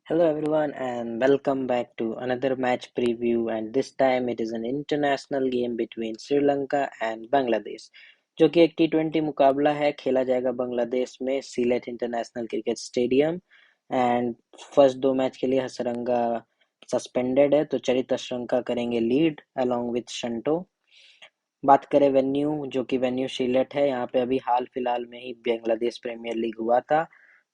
Hello everyone and welcome back to another match preview, and this time it is an international game between Sri Lanka and Bangladesh जो कि एक टी20 मुकाबला है। खेला जाएगा बांग्लादेश में Sylhet international cricket stadium. And first दो मैच के लिए हसरंगा सस्पेंडेड है, तो चरित अशरंका करेंगे लीड अलोंग विथ शंटो। बात करें वेन्यू, जो कि वेन्यू शिलेट है। यहाँ पे अभी हाल फिलहाल में ही बांग्लादेश प्रीमियर लीग हुआ था,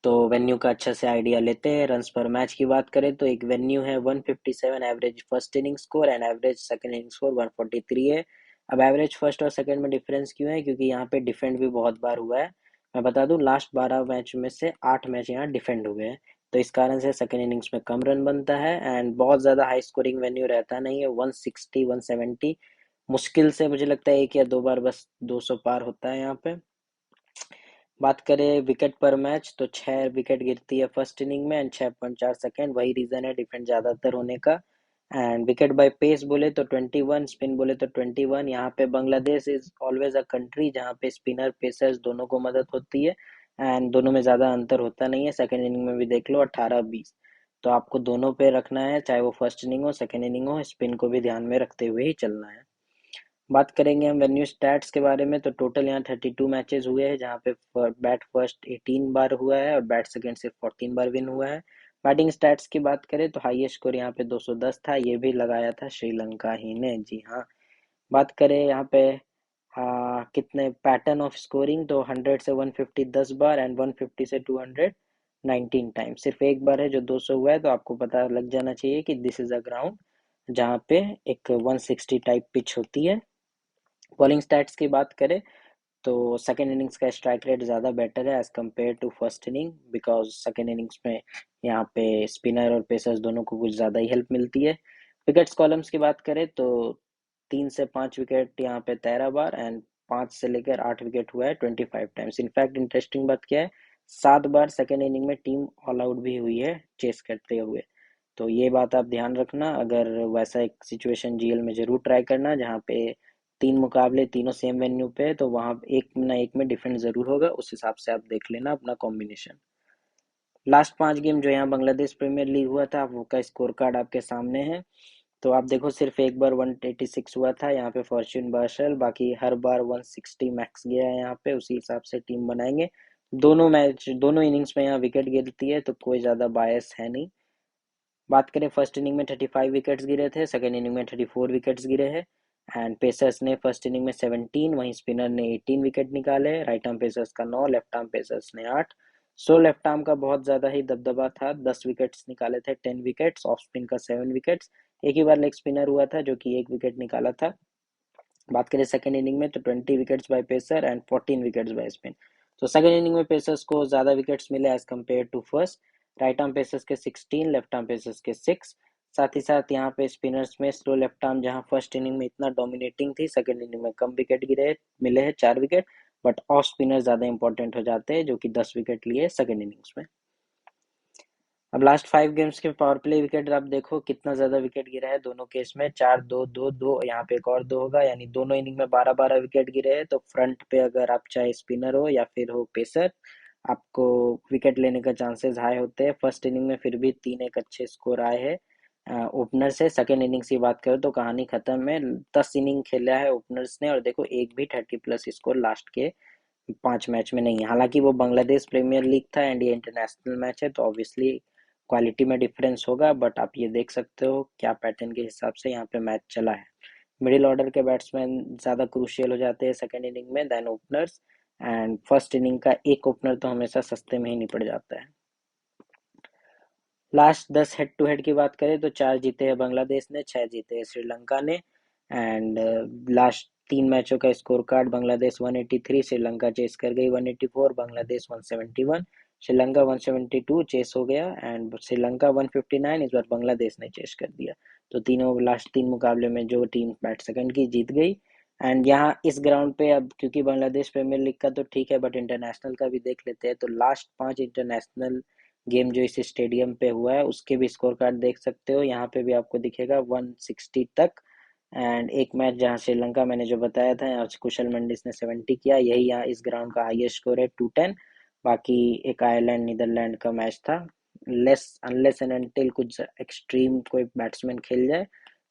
तो वेन्यू का अच्छा से आइडिया लेते हैं। रन्स पर मैच की बात करें तो एक वेन्यू है 157 average first inning score and average second inning score 143 है। अब एवरेज फर्स्ट और सेकंड में डिफरेंस क्यों है? क्योंकि यहाँ पे डिफेंड भी बहुत बार हुआ है। मैं बता दूं, लास्ट 12 मैच में से 8 मैच यहाँ डिफेंड हुए हैं, तो इस कारण से सेकंड इनिंग्स में कम रन बनता है। एंड बहुत ज़्यादा हाई स्कोरिंग वेन्यू रहता नहीं है, 160 170 मुश्किल से मुझे लगता है एक या दो बार बस 200 पार होता है यहाँ पे। बात करें विकेट पर मैच तो 6 विकेट गिरती है फर्स्ट इनिंग में एंड 6.4 सेकेंड, वही रीजन है डिफेंड ज्यादातर होने का। एंड विकेट बाय पेस बोले तो 21, स्पिन बोले तो 21। यहाँ पे Bangladesh is always a country जहाँ पे स्पिनर पेसर्स दोनों को मदद होती है एंड दोनों में ज्यादा अंतर होता नहीं है। सेकेंड इनिंग में भी देख लो 18-20, तो आपको दोनों पे रखना है, चाहे वो फर्स्ट इनिंग हो सेकेंड इनिंग हो, स्पिन को भी ध्यान में रखते हुए ही चलना है। बात करेंगे हम वेन्यू स्टैट्स के बारे में, तो टोटल यहाँ 32 मैचेस हुए हैं, जहाँ पे बैट फर्स्ट 18 बार हुआ है और बैट सेकंड सिर्फ 14 बार विन हुआ है। बैटिंग स्टैट्स की बात करें तो हाईएस्ट स्कोर यहाँ पे 210 था, ये भी लगाया था श्रीलंका ही ने, जी हाँ। बात करें यहाँ पे कितने पैटर्न ऑफ स्कोरिंग, तो 100 से 150 10 बार एंड 150 से 200 19 टाइम। सिर्फ एक बार है जो 200 हुआ है, तो आपको पता लग जाना चाहिए कि दिस इज अ ग्राउंड जहाँ पे एक 160 टाइप पिच होती है। बॉलिंग स्टैट्स की बात करें तो सेकेंड इनिंग्स का स्ट्राइक रेट ज़्यादा बेटर है as compared to first inning, because second innings में यहाँ पे स्पिनर और पेसर्स दोनों को कुछ ज़्यादा ही हेल्प मिलती है। विकेट्स कॉलम्स की बात करें तो 3 से 5 विकेट यहाँ पे 13 बार एंड 5 से लेकर 8 विकेट हुआ है 25 टाइम्स। इनफैक्ट इंटरेस्टिंग बात क्या है, 7 बार सेकेंड इनिंग में टीम ऑल आउट भी हुई है चेस करते हुए, तो ये बात आप ध्यान रखना। अगर वैसा एक सिचुएशन जीएल में जरूर ट्राई करना जहाँ पे 3 मुकाबले तीनों सेम वेन्यू पे है, तो वहाँ एक ना एक में डिफरेंस जरूर होगा, उस हिसाब से आप देख लेना अपना कॉम्बिनेशन। लास्ट 5 गेम जो यहाँ बांग्लादेश प्रीमियर लीग हुआ था, वो का स्कोर कार्ड आपके सामने है। तो आप देखो, सिर्फ एक बार 186 हुआ था यहाँ पे फॉर्च्यून बार्शल, बाकी हर बार 160 मैक्स गया है यहाँ पे, उसी हिसाब से टीम बनाएंगे। दोनों इनिंग्स में यहाँ विकेट गिरती है, तो कोई ज़्यादा बायस है नहीं। बात करें फर्स्ट इनिंग में 35 विकेट्स गिरे थे, सेकेंड इनिंग में 34 विकेट्स गिरे हैं। एंड पेसर्स ने फर्स्ट इनिंग में 17, वहीं स्पिनर ने 18 विकेट निकाले। राइट आर्म पेसर्स का 9, लेफ्ट आर्म पेसर्स ने 8। सो लेफ्ट आर्म का बहुत ज़्यादा ही दबदबा था, 10 विकेट्स निकाले थे, 10 विकेट्स। ऑफ स्पिन का 7 विकेट्स, एक ही बार लेग स्पिनर हुआ था जो कि 1 विकेट निकाला था। बात करें सेकेंड इनिंग में तो 20 wickets by pacer and 14 wickets by spin. तो सेकेंड इनिंग में पेसर्स को ज़्यादा विकेट्स मिले as compared to first. Right arm pacers के 16, लेफ्ट आर्म पेसर्स के 6। साथ ही साथ यहाँ पे स्पिनर्स में स्लो लेफ्ट आर्म जहाँ फर्स्ट इनिंग में इतना डोमिनेटिंग थी, सेकेंड इनिंग में कम विकेट गिरे मिले हैं, 4 विकेट। बट ऑफ स्पिनर ज़्यादा इंपॉर्टेंट हो जाते हैं, जो कि 10 विकेट लिए सेकेंड इनिंग्स में। अब लास्ट 5 गेम्स के पावर प्ले विकेट आप देखो कितना ज्यादा विकेट गिरा है दोनों केस में, 4-2-2-2, यहाँ पे एक और 2 होगा, यानी दोनों इनिंग में 12-12 विकेट गिरे हैं। तो फ्रंट पे अगर आप चाहे स्पिनर हो या फिर हो पेसर, आपको विकेट लेने का चांसेस हाई होते हैं। फर्स्ट इनिंग में फिर भी 3 एक अच्छे स्कोर आए हैं ओपनर से। सेकेंड इनिंग्स की बात करें तो कहानी खत्म है, 10 इनिंग खेला है ओपनर्स ने, और देखो एक भी 30+ स्कोर लास्ट के 5 मैच में नहीं है। हालांकि वो बांग्लादेश प्रीमियर लीग था एंड ये इंटरनेशनल मैच है, तो ऑब्वियसली क्वालिटी में डिफरेंस होगा, बट आप ये देख सकते हो क्या पैटर्न के हिसाब से यहाँ पे मैच चला है। मिडिल ऑर्डर के बैट्समैन ज़्यादा क्रूशियल हो जाते हैं सेकेंड इनिंग में than openers, and first inning का एक ओपनर तो हमेशा सस्ते में ही निपट जाता है। लास्ट 10 हेड टू हेड की बात करें तो 4 जीते हैं बांग्लादेश ने, 6 जीते हैं श्रीलंका ने। एंड लास्ट 3 मैचों का score card, Bangladesh 183, Sri Lanka chase कर गई 184, बांग्लादेश 171, श्रीलंका 172 चेस हो गया, एंड श्रीलंका 159, इस बार बांग्लादेश ने चेस कर दिया। तो तीनों लास्ट 3 मुकाबले में जो टीम बैट सेकंड की जीत गई। एंड यहाँ इस ग्राउंड पे अब क्योंकि बांग्लादेश प्रीमियर लीग का तो ठीक है, बट इंटरनेशनल का भी देख लेते हैं। तो लास्ट 5 इंटरनेशनल गेम जो इस स्टेडियम पे हुआ है उसके भी स्कोर कार्ड देख सकते हो, यहाँ पे भी आपको दिखेगा 160 तक। एंड एक मैच जहाँ श्रीलंका मैंने जो बताया था, यहाँ कुशल मंडिस ने 70 किया, यही यहाँ इस ग्राउंड का हाईएस्ट स्कोर है 210। बाकी एक आयरलैंड नीदरलैंड का मैच था लेस अनलेस एंड अनटिल कुछ एक्सट्रीम कोई बैट्समैन खेल जाए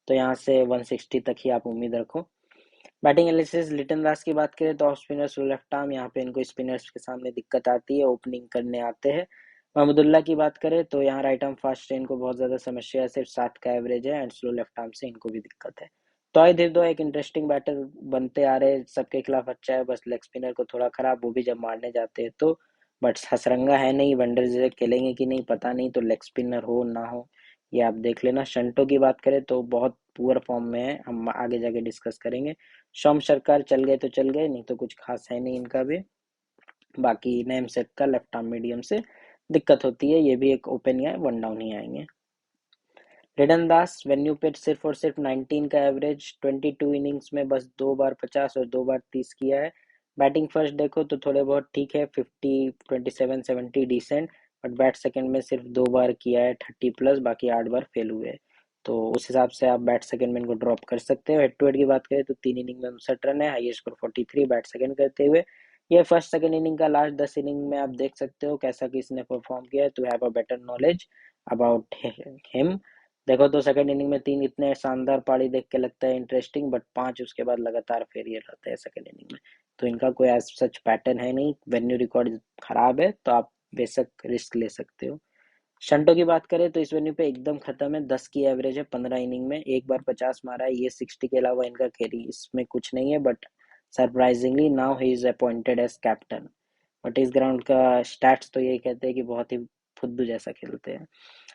तो यहाँ से 160 तक ही आप उम्मीद रखो। बैटिंग एनालिसिस, लिटन दास की बात करें तो off spinner slow left arm, यहाँ पे इनको स्पिनर्स के सामने दिक्कत आती है, ओपनिंग करने आते हैं। महमूदुल्लाह की बात करें तो यहाँ राइट आर्म फास्ट है, इनको बहुत ज़्यादा समस्या है, सिर्फ 7 का एवरेज है एंड स्लो लेफ्ट आर्म से इनको भी दिक्कत है। तो आई दे दो एक इंटरेस्टिंग बैटर बनते आ रहे, सबके खिलाफ अच्छा है, बस लेग स्पिनर को थोड़ा खराब, वो भी जब मारने जाते हैं तो। बट हसरंगा है नहीं, वनडर जैसे खेलेंगे कि नहीं पता नहीं, तो लेग स्पिनर हो ना हो ये आप देख लेना। शंटो की बात करें तो बहुत पुअर फॉर्म में है, हम आगे जाके डिस्कस करेंगे। सोम सरकार चल गए तो चल गए, नहीं तो कुछ खास है नहीं इनका भी। बाकी नेम सेट का लेफ्ट आर्म मीडियम से दिक्कत होती है, ये भी एक ओपन या वन डाउन ही आएंगे। रिडन दास वेन्यू पे सिर्फ और सिर्फ 19 का एवरेज, 22 इनिंग्स में बस 2 बार 50 और 2 बार 30 किया है। बैटिंग फर्स्ट देखो तो थोड़े बहुत ठीक है, 50 27 70 डिसेंट, बट बैट सेकंड में सिर्फ 2 बार किया है 30 प्लस, बाकी 8 बार फेल हुए। तो उस हिसाब से आप बैट सेकंड में इनको ड्रॉप कर सकते हो। हेड टू हेड की बात करें तो 3 इनिंग में 59 रन है, हाईएस्ट स्कोर 43 बैट सेकंड करते हुए। ये फर्स्ट सेकंड इनिंग का लास्ट 10 इनिंग में आप देख सकते हो कैसा किसने परफॉर्म किया है, to have a better knowledge about him. देखो तो सेकंड इनिंग में 3 इतने शानदार पारी देख के लगता है इंटरेस्टिंग, बट 5 उसके बाद लगातार फेलियर रहते हैं सेकंड इनिंग में। तो इनका कोई एज सच पैटर्न है नहीं, वेन्यू रिकॉर्ड खराब है तो आप बेशक रिस्क ले सकते हो। शंटो की बात करें तो इस वेन्यू पे एकदम खत्म है, 10 की एवरेज है 15 इनिंग में, एक बार 50 मारा है, ये 60 के अलावा इनका कैरी इसमें कुछ नहीं है। But surprisingly now he is appointed as captain. But इस ग्राउंड का स्टैट्स तो यही कहते हैं कि बहुत ही फुद्दू जैसा खेलते हैं।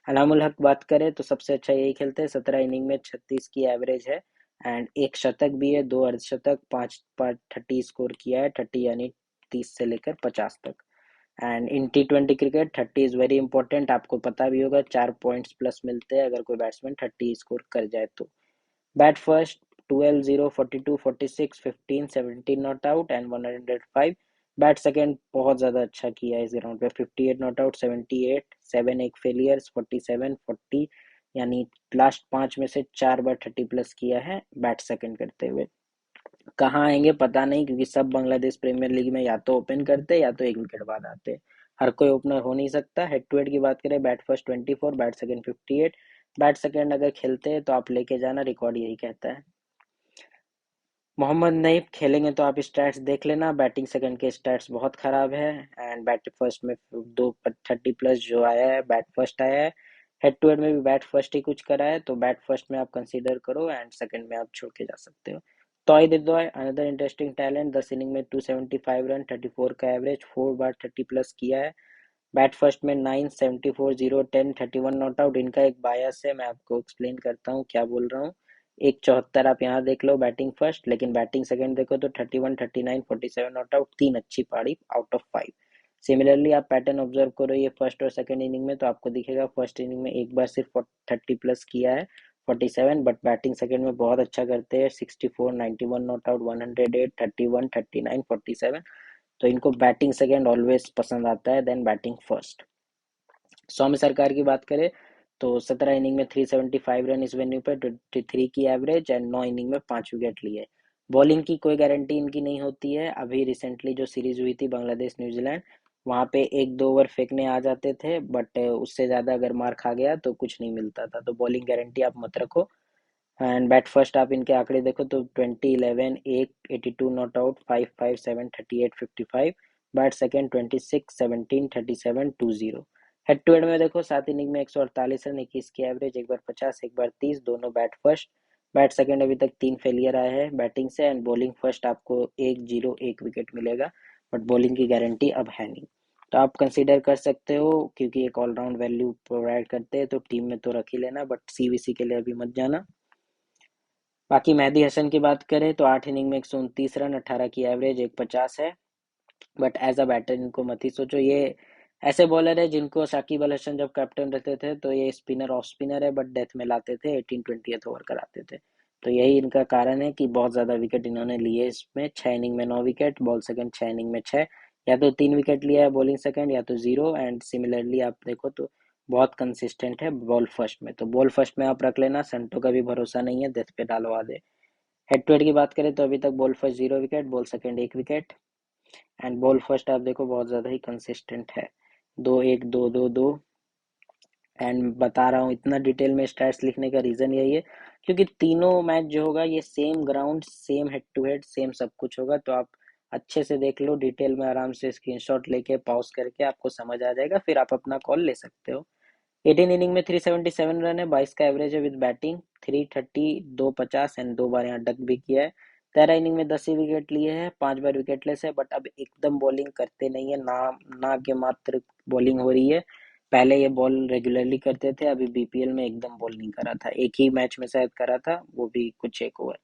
अलामुल हक बात करें तो सबसे अच्छा यही खेलते हैं, 17 इनिंग में 36 की एवरेज है एंड एक शतक भी है, 2 अर्धशतक, 5 पर 30 स्कोर किया है, 30 यानी 30 से लेकर 50 तक। And in T20 cricket 30 is very important, आपको पता भी होगा 4 पॉइंट्स प्लस मिलते हैं अगर कोई बैट्समैन 30 स्कोर कर जाए तो। Bat first 12 0 42 46 15 17 not out and 105। Bat second बहुत ज़्यादा अच्छा किया है इस ग्राउंड पे, 58 नॉट आउट, 78 7 एक फेलियर्स, 47 40, यानी लास्ट 5 में से 4 बार 30 प्लस किया है बैट सेकंड करते हुए। कहाँ आएंगे पता नहीं, क्योंकि सब बांग्लादेश प्रीमियर लीग में या तो ओपन करते या तो एक विकेट बाद आते, हर कोई ओपनर हो नहीं सकता। हेड टू हेड की बात करें, bat first 24, bat second 58। Bat second अगर खेलते हैं तो आप लेके जाना, रिकॉर्ड यही कहता है। मोहम्मद नईब खेलेंगे तो आप स्टैट्स देख लेना, बैटिंग सेकंड के स्टैट्स बहुत खराब है एंड बैट फर्स्ट में 2 30 प्लस जो आया है बैट फर्स्ट आया है। हेड टू हेड में भी बैट फर्स्ट ही कुछ करा है, तो बैट फर्स्ट में आप कंसीडर करो एंड सेकंड में आप छोड़ के जा सकते हो। तोई दिदोय अनदर इंटरेस्टिंग टैलेंट, 10 इनिंग में 275 रन, 34 का एवरेज, 4 बार 30 प्लस किया है। बैट फर्स्ट में 9 74 0 10 31 नॉट आउट, इनका एक बायस है, मैं आपको एक्सप्लेन करता हूँ क्या बोल रहा हूँ। एक 74 आप यहाँ देख लो बैटिंग फर्स्ट, लेकिन बैटिंग सेकंड देखो तो 31 39 47 नॉट आउट, 3 अच्छी पारी आउट ऑफ 5। सिमिलरली आप पैटर्न ऑब्जर्व करो ये फर्स्ट और सेकंड इनिंग में, तो आपको दिखेगा फर्स्ट इनिंग में एक बार सिर्फ 30 प्लस किया है 47, बट बैटिंग सेकंड में बहुत अच्छा करते हैं, 64 91 नॉट आउट, 108 31 39 47। तो इनको बैटिंग सेकंड ऑलवेज पसंद आता है देन बैटिंग फर्स्ट। सौम्य सरकार की बात करें तो 17 इनिंग में 375 रन इस वेन्यू पर, 23 की एवरेज एंड 9 इनिंग में 5 विकेट लिए। बॉलिंग की कोई गारंटी इनकी नहीं होती है, अभी रिसेंटली जो सीरीज हुई थी बांग्लादेश न्यूजीलैंड, वहां पे 1 2 ओवर फेंकने आ जाते थे, बट उससे ज्यादा अगर मार खा गया तो कुछ नहीं मिलता था, तो बॉलिंग गारंटी आप मत रखो। एंड बैट फर्स्ट आप इनके आंकड़े देखो तो 20 11 एक 82 not out, 5 5 7 38 55। Bat second 26 17 37 20। Head to head में देखो 7 इनिंग में 148 रन, 21 की एवरेज, एक बार 50 एक बार 30, दोनों बैट फर्स्ट। बैट सेकंड अभी तक 3 फेलियर आए हैं बैटिंग से एंड बॉलिंग फर्स्ट आपको 1 0 1 विकेट मिलेगा, बट बॉलिंग की गारंटी अब है नहीं। तो आप कंसीडर कर सकते हो, क्योंकि एक ऑलराउंड वैल्यू प्रोवाइड करते हैं तो टीम में तो रख ही लेना, बट सीवीसी के लिए अभी मत जाना। बाकी मेहदी हसन की बात करें तो 8 इनिंग में 129 रन, 18 की एवरेज, 150 है, बट एज अ बैटर इनको मत ही सोचो, ये ऐसे बॉलर है जिनको साकिब अल हसन जब कैप्टन रहते थे तो ये स्पिनर ऑफ स्पिनर है, बट डेथ में लाते थे, 18 20 ओवर कराते थे। तो यही इनका कारण है कि बहुत ज़्यादा विकेट इन्होंने लिए इसमें, 6 इनिंग में 9 विकेट, बॉल सेकंड 6 इनिंग में 6, या तो 3 विकेट लिया है बॉलिंग सेकंड या तो जीरो, एंड सिमिलरली आप देखो तो बहुत कंसिस्टेंट है बॉल फर्स्ट में, तो बॉल फर्स्ट में आप रख लेना, संटो का भी भरोसा नहीं है, डेथ पे डालवा दे। हेड टू हेड की बात करें तो अभी तक ball first 0 wicket, ball second 1 wicket, and ball first आप देखो बहुत ज़्यादा ही कंसिस्टेंट है, 2 1 2 2 2, एंड बता रहा हूँ इतना डिटेल में स्टैट्स लिखने का रीज़न यही है क्योंकि तीनों मैच जो होगा ये same ground, same head to head, same सब कुछ होगा। तो आप अच्छे से देख लो डिटेल में, आराम से स्क्रीनशॉट लेके पॉज करके आपको समझ आ जाएगा, फिर आप अपना कॉल ले सकते हो। 18 इनिंग में 377 रन है, 22 का एवरेज है विद बैटिंग, 330, 250 एंड 2 बार यहाँ डक भी किया है। 13 इनिंग में 10 ही विकेट लिए हैं, 5 बार विकेटलेस है, बट अब एकदम बॉलिंग करते नहीं है, ना के मात्र बॉलिंग हो रही है। पहले ये बॉल रेगुलरली करते थे, अभी बीपीएल में एकदम बॉल नहीं करा था, एक ही मैच में शायद करा था, वो भी कुछ एक ओवर।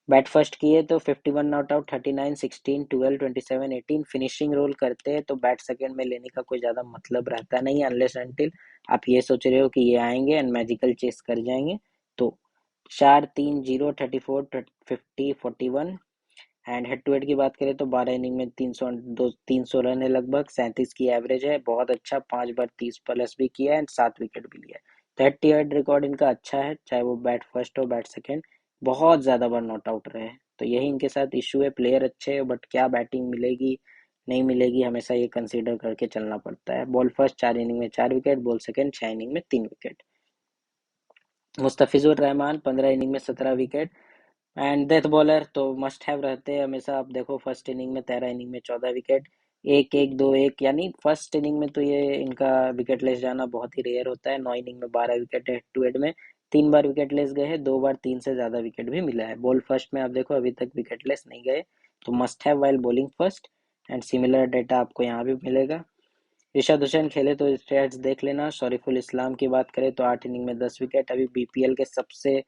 बैट फर्स्ट किए तो 51 नॉट आउट, 39, 16, 12, 27, 18 फिनिशिंग रोल करते हैं, तो बैट सेकंड में लेने का कोई ज़्यादा मतलब रहता नहीं, अनलेस अनटिल आप ये सोच रहे हो कि ये आएंगे एंड मैजिकल चेस कर जाएंगे। तो 4-3-0, 34, 50, 41। एंड हेड टू हेड की बात करें तो 12 इनिंग में 300 रन है, लगभग 37 की एवरेज है, बहुत अच्छा, 5 बार 30 प्लस भी किया है एंड 7 विकेट भी लिया है। तो हेड टू हेड रिकॉर्ड इनका अच्छा है, चाहे वो बैट फर्स्ट हो बैट सेकेंड, बहुत ज़्यादा बार नॉट आउट रहे हैं। तो यही इनके साथ इशू है, प्लेयर अच्छे है बट क्या बैटिंग मिलेगी नहीं मिलेगी, हमेशा ये कंसीडर करके चलना पड़ता है। बॉल फर्स्ट 4 इनिंग में 4 विकेट, बॉल सेकेंड 6 इनिंग में 3 विकेट। मुस्तफिजुर रहमान 15 इनिंग में 17 विकेट एंड डेथ बॉलर तो मस्ट हैव रहते हैं हमेशा। आप देखो फर्स्ट इनिंग में 13 इनिंग में 14 विकेट, 1-1, 2-1, यानी फर्स्ट इनिंग में तो ये इनका विकेट लेस जाना बहुत ही रेयर होता है। 9 इनिंग में 12 विकेट हेड टू हेड में, 3 बार विकेट लेस गए हैं, 2 बार 3 से ज़्यादा विकेट भी मिला है। बॉल फर्स्ट में आप देखो अभी तक विकेट लेस नहीं गए, तो must have while bowling first. And similar data आपको यहाँ भी मिलेगा। ऋषभ हुसैन खेले तो स्टैट्स देख लेना। शरीफुल इस्लाम की बात करें तो 8 इनिंग में 10 विकेट, अभी बीपीएल के सबसे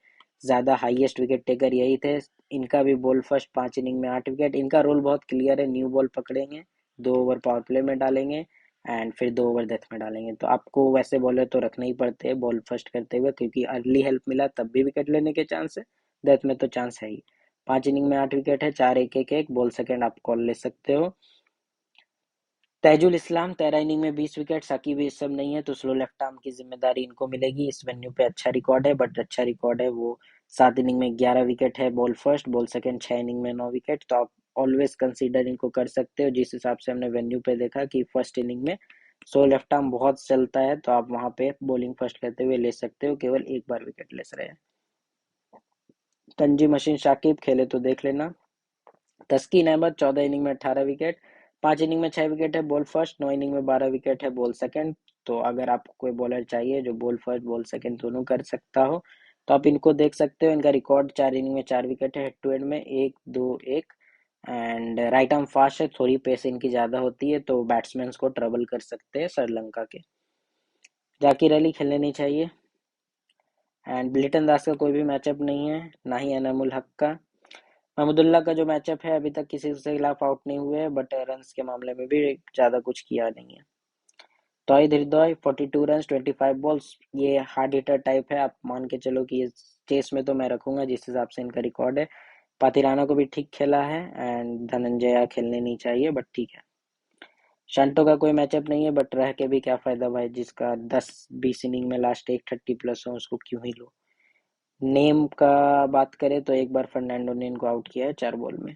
ज़्यादा हाईएस्ट विकेट टेकर यही थे। इनका भी बॉल फर्स्ट 5 इनिंग में 8 विकेट। इनका रोल बहुत क्लियर है, न्यू बॉल पकड़ेंगे, 2 ओवर पावर प्ले में डालेंगे एंड फिर 2 ओवर डेथ में डालेंगे। तो आपको वैसे बॉलर तो रखने ही पड़ते हैं बॉल फर्स्ट करते हुए, क्योंकि अर्ली हेल्प मिला तब भी विकेट लेने के चांस है, डेथ में तो चांस है ही। 5 इनिंग में 8 विकेट है, 4-1-1-1, बॉल सेकेंड आप कॉल ले सकते हो। तैजुल इस्लाम 13 इनिंग में 20 विकेट, साकिब इस सब नहीं है तो स्लो लेफ्ट आर्म की जिम्मेदारी इनको मिलेगी। इस वेन्यू पे अच्छा रिकॉर्ड है, बट अच्छा रिकॉर्ड है वो। 7 इनिंग में 11 विकेट है, ball first, ball second 6 inning में 9 विकेट। तो आप ऑलवेज कंसीडर इनको कर सकते हो, जिस हिसाब से हमने वेन्यू पे देखा कि फर्स्ट इनिंग में स्लो लेफ्ट आर्म बहुत चलता है, तो आप वहां पे बॉलिंग फर्स्ट करते हुए ले सकते हो, केवल एक बार विकेट लेस रहे। तंजीम मशीन शाकिब खेले तो देख लेना। तस्कीन अहमद 14 इनिंग में 18 विकेट, 5 इनिंग में 6 विकेट है, बॉल फर्स्ट, 9 इनिंग में 12 विकेट है, बॉल सेकंड। तो अगर आपको कोई बॉलर चाहिए जो बॉल फर्स्ट बॉल सेकंड दोनों कर सकता हो, तो आप इनको देख सकते हो। इनका रिकॉर्ड 4 इनिंग में 4 विकेट है, हेड टू हेड में 1-2-1 एंड राइट आर्म फास्ट है, थोड़ी पेस इनकी ज़्यादा होती है, तो बैट्समैन को ट्रबल कर सकते हैं श्रीलंका के। जाकिर अली खेलने नहीं चाहिए एंड ब्लिटन दास का कोई भी मैचअप नहीं है, ना ही एनामुल हक का। महमुदुल्लाह का जो मैचअप है अभी तक किसी के खिलाफ आउट नहीं हुए हैं, बट रन्स के मामले में भी ज़्यादा कुछ किया नहीं है। तौहीद हृदय 42 रन 25 बॉल्स, ये हार्ड हिटर टाइप है, आप मान के चलो कि ये चेस में तो मैं रखूंगा जिस हिसाब से इनका रिकॉर्ड है। पातिराना को भी ठीक खेला है एंड धनंजया खेलने नहीं चाहिए, बट ठीक है। शंटो का कोई मैचअप नहीं है, बट रह के भी क्या फायदा भाई, जिसका 10-20 इनिंग में लास्ट एक 30 प्लस हो उसको क्यों ही लो। नेम का बात करें तो एक बार फर्नांडो ने इनको आउट किया है 4 बॉल में।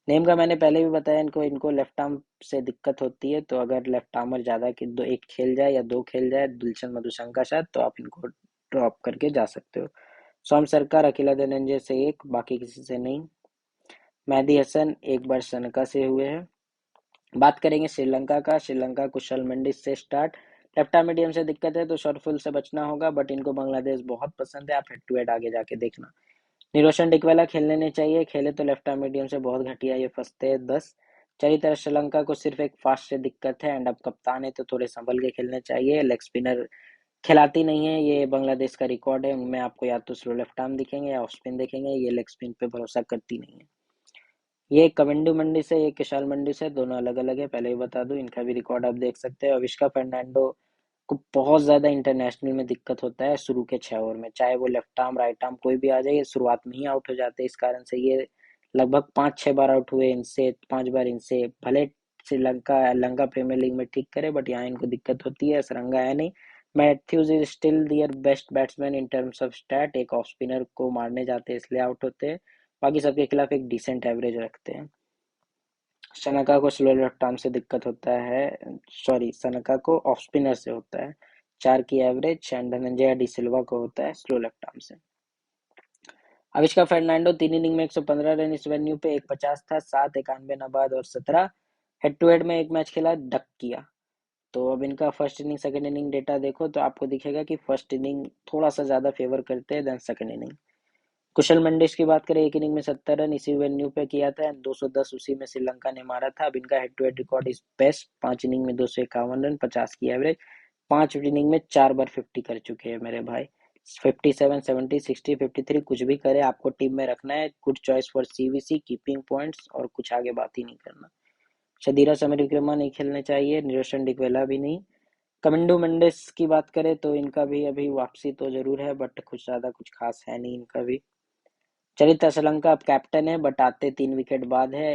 नेम का मैंने पहले भी बताया, इनको इनको लेफ्ट आर्म से दिक्कत होती है, तो अगर लेफ्ट आर्मर ज़्यादा कि दो एक खेल जाए या दो खेल जाए गुलशन मधुशंका साथ, तो आप इनको ड्रॉप करके जा सकते हो। सोम सरकार अकेला धनंजय से एक, बाकी किसी से नहीं। मेहदी हसन एक बार सनका से हुए हैं। बात करेंगे श्रीलंका का। श्रीलंका कुशल मंडिस से स्टार्ट, लेफ्ट आर्म मीडियम से दिक्कत है तो शॉर्टफुल से बचना होगा, बट इनको बांग्लादेश बहुत पसंद है, आप हेड टू हेड आगे जाके देखना। निरोशन डिकवेला खेलने नहीं चाहिए, खेले तो लेफ्ट आर्म मीडियम से बहुत घटिया ये फंसते हैं 10। चली तरह श्रीलंका को सिर्फ एक फास्ट से दिक्कत है एंड अब कप्तान है तो थोड़े संभल के खेलने चाहिए। लेग स्पिनर खिलाती नहीं है, ये बांग्लादेश का रिकॉर्ड है, उनमें आपको या तो स्लो लेफ्ट आर्म दिखेंगे या ऑफ स्पिन दिखेंगे, ये लेग स्पिन पे भरोसा करती नहीं है। ये कविंडू मंडी से, ये किशाल मंडी से, दोनों अलग अलग है, पहले ही बता दूं। इनका भी रिकॉर्ड आप देख सकते हैं। अविष्का फर्नांडो को बहुत ज़्यादा इंटरनेशनल में दिक्कत होता है शुरू के 6 ओवर में, चाहे वो लेफ्ट आर्म राइट आर्म कोई भी आ जाए, ये शुरुआत में ही आउट हो जाते हैं। इस कारण से ये लगभग 5-6 बार आउट हुए, इनसे 5 बार इनसे। भले श्रीलंका लंका प्रीमियर लीग में ठीक करे, बट यहाँ इनको दिक्कत होती है, सरंगा है नहीं। Mathews is still there best batsman in terms of stat, एक ऑफ स्पिनर को मारने जाते हैं इसलिए आउट होते हैं, बाकी सबके खिलाफ एक डिसेंट एवरेज रखते हैं। सनका को स्लो लेफ्ट आर्म से दिक्कत होता है, सॉरी सनका को ऑफ स्पिनर से होता है। 4 की एवरेज, एंड धनंजय डी सिल्वा को होता है स्लो लेफ्ट आर्म से। आविष्का फर्नांडो 3 इनिंग में 115 रन इस वेन्यू पे, 150 था, 7, 91 नाबाद और 17 हेड टू हेड में एक मैच खेला, डक किया। तो अब इनका first inning second inning data देखो तो आपको दिखेगा कि फर्स्ट इनिंग थोड़ा सा ज्यादा फेवर करते हैं देन सेकंड इनिंग। कुशल मेंडिस की बात करें, एक इनिंग में 70 रन इसी वेन्यू पे किया था एंड 210 उसी में श्रीलंका ने मारा था। अब इनका head to head record is best, 5 inning में 251 रन, 50 की एवरेज, 5 इनिंग में 4 बार 50 कर चुके हैं मेरे भाई। 57, 70, 60, 53 कुछ भी करे, आपको टीम में रखना है। Good choice for CVC, keeping points, और कुछ आगे बात ही नहीं करना। शदीरा समरविक्रमा नहीं खेलने चाहिए, निरोशन डिकवेला भी नहीं। कमिंडो मेंडिस की बात करें तो इनका भी अभी वापसी तो जरूर है, बट कुछ ज्यादा कुछ खास है नहीं इनका भी। चरित्र श्रीलंका अब कैप्टन है, बट आते 3 विकेट बाद है,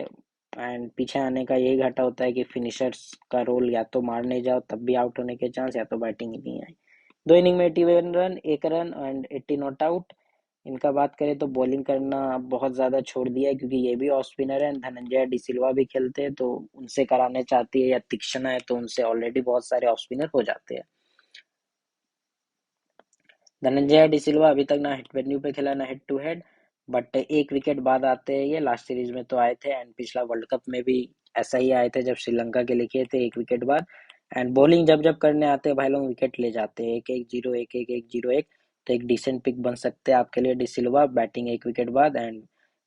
एंड पीछे आने का यही घाटा होता है कि फिनिशर्स का रोल या तो मारने जाओ तब भी आउट होने के चांस, या तो बैटिंग ही नहीं आई। 2 इनिंग में 81 run, 1 run and 80 not out. इनका बात करें तो बॉलिंग करना बहुत ज्यादा छोड़ दिया है, क्योंकि ये भी ऑफ स्पिनर है, धनंजय डी सिल्वा भी खेलते हैं, तो उनसे कराने चाहती है, या तीक्ष्णा है तो उनसे ऑलरेडी बहुत सारे ऑफ स्पिनर हो जाते हैं। धनंजय डी सिल्वा अभी तक ना हिट वेन्यू पे खेला ना हेड टू हेड, बट एक विकेट बाद आते हैं ये। लास्ट सीरीज में तो आए थे एंड पिछला वर्ल्ड कप में भी ऐसा ही आए थे जब श्रीलंका के लिए किए थे, एक विकेट बाद। एंड बॉलिंग जब जब करने आते हैं भाई लोग विकेट ले जाते हैं, 1-1-0, 1-1-1-0-1, तो एक डिसेंट पिक बन सकते हैं आपके लिए डी सिल्वा। बैटिंग एक विकेट बाद एंड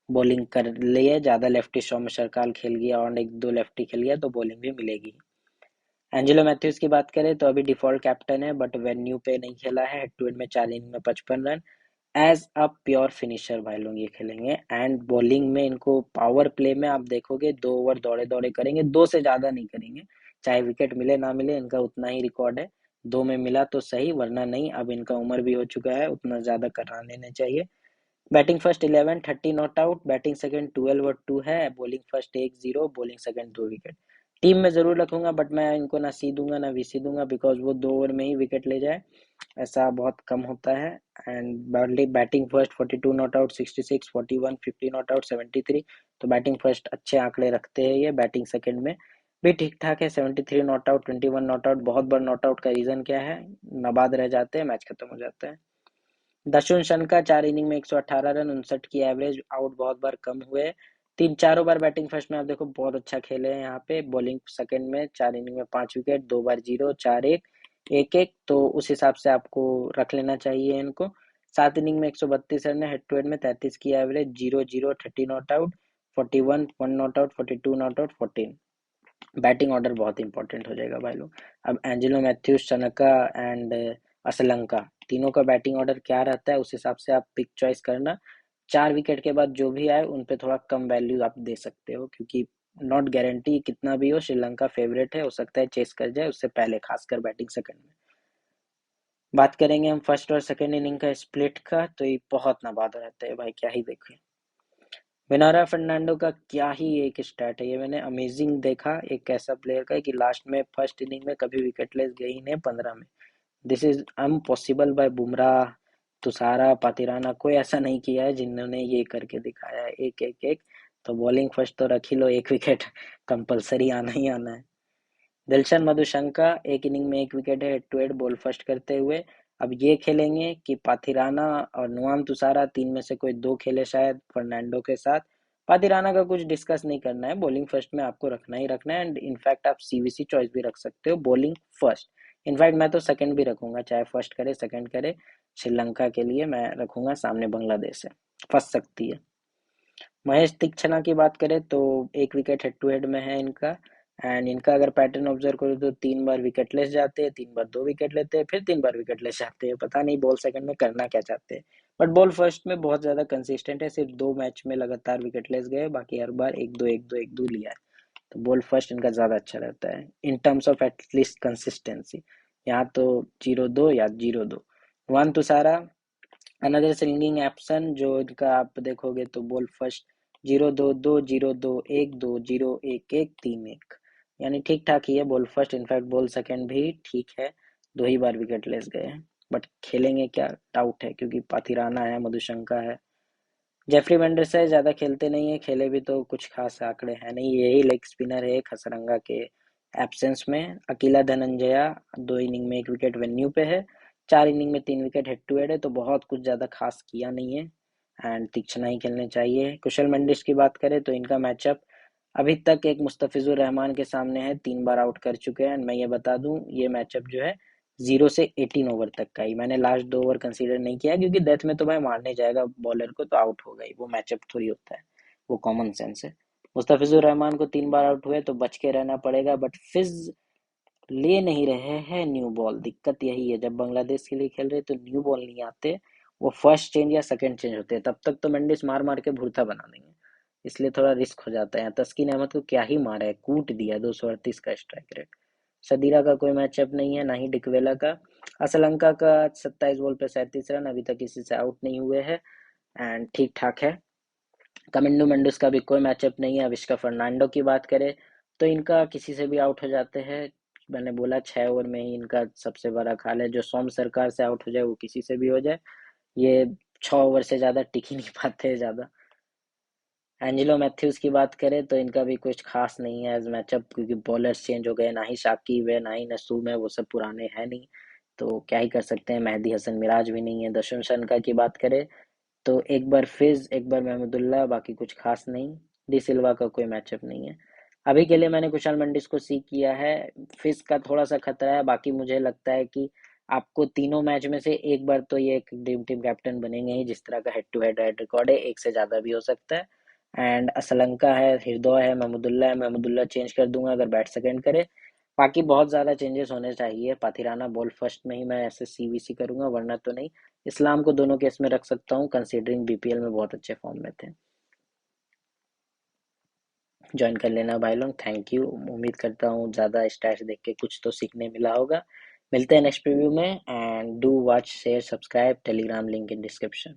बॉलिंग कर लिए, ज्यादा लेफ्टी सौम्य सरकार खेल गया और एक दो लेफ्टी खेल गया, तो बॉलिंग भी मिलेगी। एंजेलो मैथ्यूज की बात करें तो अभी डिफॉल्ट कैप्टन है, बट वेन्यू पे नहीं खेला है। हेड टू हेड में 4 इनिंग में 55 run, as a pure finisher भाई लोग ये खेलेंगे। एंड बॉलिंग में इनको पावर प्ले में आप देखोगे 2 ओवर दौड़े दौड़े करेंगे, 2 से ज्यादा नहीं करेंगे, चाहे विकेट मिले ना मिले, इनका उतना ही रिकॉर्ड है। 2 में मिला तो सही, वरना नहीं। अब इनका उम्र भी हो चुका है, उतना ज्यादा करा लेने चाहिए। Batting first 11, 30 not out, batting second 12 और 2 है, bowling first 1-0, bowling second 2 wicket. Team में जरूर रखूंगा, बट मैं इनको ना सी दूंगा ना वीसी दूंगा, बिकॉज वो 2 ओवर में ही विकेट ले जाए, ऐसा बहुत कम होता है। And batting first 42 not out, 66, 41, 50 not out, 73, तो बैटिंग फर्स्ट अच्छे आंकड़े रखते हैं ये। बैटिंग सेकंड में भी ठीक ठाक है, 73 नॉट आउट, 21 नॉट आउट। बहुत बार नॉट आउट का रीजन क्या है, नाबाद रह जाते हैं, मैच खत्म हो जाता है। दर्शन शनका 4 इनिंग में 118 रन, 59 की एवरेज, आउट बहुत बार कम हुए, तीन चारों बार बैटिंग फर्स्ट में आप देखो बहुत अच्छा खेले हैं यहाँ पे। बॉलिंग सेकंड में 4 इनिंग में 5 विकेट, 2 बार 0, 4-1, 1-1, तो उस हिसाब से आपको रख लेना चाहिए इनको। 7 इनिंग में 132 रन है, हेड टू हेड में 33 की average, 0-0, 30 not out, 41, 1 not out, 42 not out, 14। Batting order बहुत इंपॉर्टेंट हो जाएगा भाई लोग। अब Angelo Mathews, Shanaka and Asalanka, तीनों का बैटिंग ऑर्डर क्या रहता है, उस हिसाब से आप पिक चॉइस करना। 4 विकेट के बाद जो भी आए उन पे थोड़ा कम वैल्यू आप दे सकते हो, क्योंकि नॉट गारंटी कितना भी हो, श्रीलंका फेवरेट है, हो सकता है चेस कर जाए उससे पहले, खासकर बैटिंग सेकंड में। बात करेंगे हम फर्स्ट और सेकंड इनिंग का स्प्लिट का, तो ये बहुत नबाद रहता है भाई, क्या ही देखें। विनारा फर्नांडो का क्या ही एक स्टार्ट है ये, मैंने अमेजिंग देखा एक ऐसा प्लेयर का कि लास्ट में फर्स्ट इनिंग में कभी विकेटलेस गई नहीं 15 में। This is impossible by Bumrah, Thushara, Pathirana, कोई ऐसा नहीं किया है जिन्होंने ये करके दिखाया है, एक एक एक। तो बॉलिंग फर्स्ट तो रख ही लो, एक विकेट कंपलसरी आना ही आना है। दिलशन मधुशंका 1 इनिंग में 1 विकेट है, head to head ball first करते हुए। अब ये खेलेंगे कि पाथिराना और नुआन तुषारा, 3 में से कोई 2 खेले शायद फर्नांडो के साथ। पाथिराना का कुछ डिस्कस नहीं करना है, बॉलिंग फर्स्ट में आपको रखना ही रखना है, एंड इनफैक्ट आप सीवीसी चॉइस भी रख सकते हो, बॉलिंग फर्स्ट। इनफैक्ट मैं तो सेकंड भी रखूंगा, चाहे फर्स्ट करे सेकंड करे, श्रीलंका के लिए मैं रखूंगा, सामने बांग्लादेश है, फंस सकती है। महेश तीक्षणा की बात करें तो 1 विकेट हेड टू हेड में है इनका। एंड इनका अगर पैटर्न ऑब्जर्व करो तो 3 बार विकेट लेस जाते हैं, 3 बार 2 विकेट लेते हैं, फिर 3 बार विकेट लेस जाते हैं, पता नहीं बॉल सेकंड में करना क्या चाहते हैं। बट बॉल फर्स्ट में बहुत ज्यादा कंसिस्टेंट है, सिर्फ 2 मैच में लगातार विकेट लेस गए, बाकी हर बार 1-2 1-2 1-2 लिया है। तो बॉल फर्स्ट इनका ज्यादा अच्छा रहता है इन टर्म्स ऑफ एटलीस्ट कंसिस्टेंसी। यहाँ तो 0-2 या 0-2। One Thushara another singing Epson, जो इनका आप देखोगे तो बॉल फर्स्ट 0-2-2, 0-2-1-2, 0-1-1, 3-1, यानी ठीक ठाक ही है ball first. In fact ball second भी ठीक है, 2 ही बार विकेट लेस गए हैं, बट खेलेंगे क्या डाउट है, क्योंकि पाथिराना है, मधुशंका है, जेफरी मेंडिस है, ज्यादा खेलते नहीं है, खेले भी तो कुछ खास आंकड़े हैं नहीं, यही लेग स्पिनर है खसरंगा के, एब्सेंस में अकेला धनंजया 2 इनिंग में 1 विकेट वेन्यू पे है, 4 इनिंग में 3 विकेट हेड टू हेड है, तो बहुत कुछ ज़्यादा खास किया नहीं है एंड तीक्ष्णा ही खेलने चाहिए। कुशल मंडिस की बात करें तो इनका मैचअप अभी तक एक मुस्तफिजुर रहमान के सामने है, 3 बार आउट कर चुके हैं एंड मैं ये बता दूं ये मैचअप जो है 0 से 18 ओवर तक का ही, मैंने लास्ट 2 ओवर कंसीडर नहीं किया क्योंकि डेथ में तो भाई मारने जाएगा बॉलर को तो आउट हो गई, वो मैचअप थोड़ी होता है, वो कॉमन सेंस है। मुस्तफिजुर रहमान को 3 बार आउट हुए तो बच के रहना पड़ेगा, बट फिज ले नहीं रहे हैं न्यू बॉल, दिक्कत यही है, जब बांग्लादेश के लिए खेल रहे तो न्यू बॉल नहीं आते, वो फर्स्ट चेंज या सेकंड चेंज होते हैं, तब तक तो मेंडिस मार मार के भुर्ता बना देंगे, इसलिए थोड़ा रिस्क हो जाता है। तस्कीन अहमद को क्या ही मारा है, कूट दिया 238 का स्ट्राइक रेट। सदीरा का कोई मैचअप नहीं है, ना ही डिकवेला का। असलंका का 27 बॉल पे 37 रन, अभी तक किसी से आउट नहीं हुए हैं एंड ठीक ठाक है। कमिंडो मेंडिस का भी कोई मैचअप नहीं है। अविष्का फर्नांडो की बात करें तो इनका किसी से भी आउट हो जाते हैं, मैंने बोला 6 ओवर में ही इनका सबसे बड़ा खाल है, जो सोम सरकार से आउट हो जाए वो किसी से भी हो जाए, ये 6 ओवर से ज़्यादा टिक ही नहीं पाते ज़्यादा। एंजेलो मैथ्यूज की बात करें तो इनका भी कुछ खास नहीं है एज मैचअप, क्योंकि बॉलर्स चेंज हो गए, ना ही शाकिब है ना ही नसूम है, वो सब पुराने हैं नहीं, तो क्या ही कर सकते हैं। मेहदी हसन मिराज भी नहीं है। दर्शन शनका की बात करें तो एक बार फिज एक बार महमूदुल्लाह, बाकी कुछ खास नहीं। डी सिल्वा का कोई मैचअप नहीं है। अभी के लिए मैंने कुशाल मंडिस को सी किया है। फिज का थोड़ा सा खतरा है, बाकी मुझे लगता है कि आपको तीनों मैच में से एक बार तो ये एक ड्रीम टीम कैप्टन बनेंगे ही, जिस तरह का हेड टू हेड रिकॉर्ड है, एक से ज्यादा भी हो सकता है। एंड असलंका है, हृदय है, महमूदुल्लाह चेंज कर दूंगा अगर बैट सेकंड करे। बाकी बहुत ज़्यादा चेंजेस होने चाहिए। पाथिराना बॉल फर्स्ट में ही मैं ऐसे सीवीसी करूंगा, वरना तो नहीं। इस्लाम को दोनों केस में रख सकता हूँ, कंसीडरिंग बीपीएल में बहुत अच्छे फॉर्म में थे। ज्वाइन कर लेना भाई लोग, थैंक यू। उम्मीद करता हूँ ज़्यादा स्टैट्स देख के कुछ तो सीखने मिला होगा। मिलते हैं नेक्स्ट प्रीव्यू में and do watch share subscribe, Telegram link in description.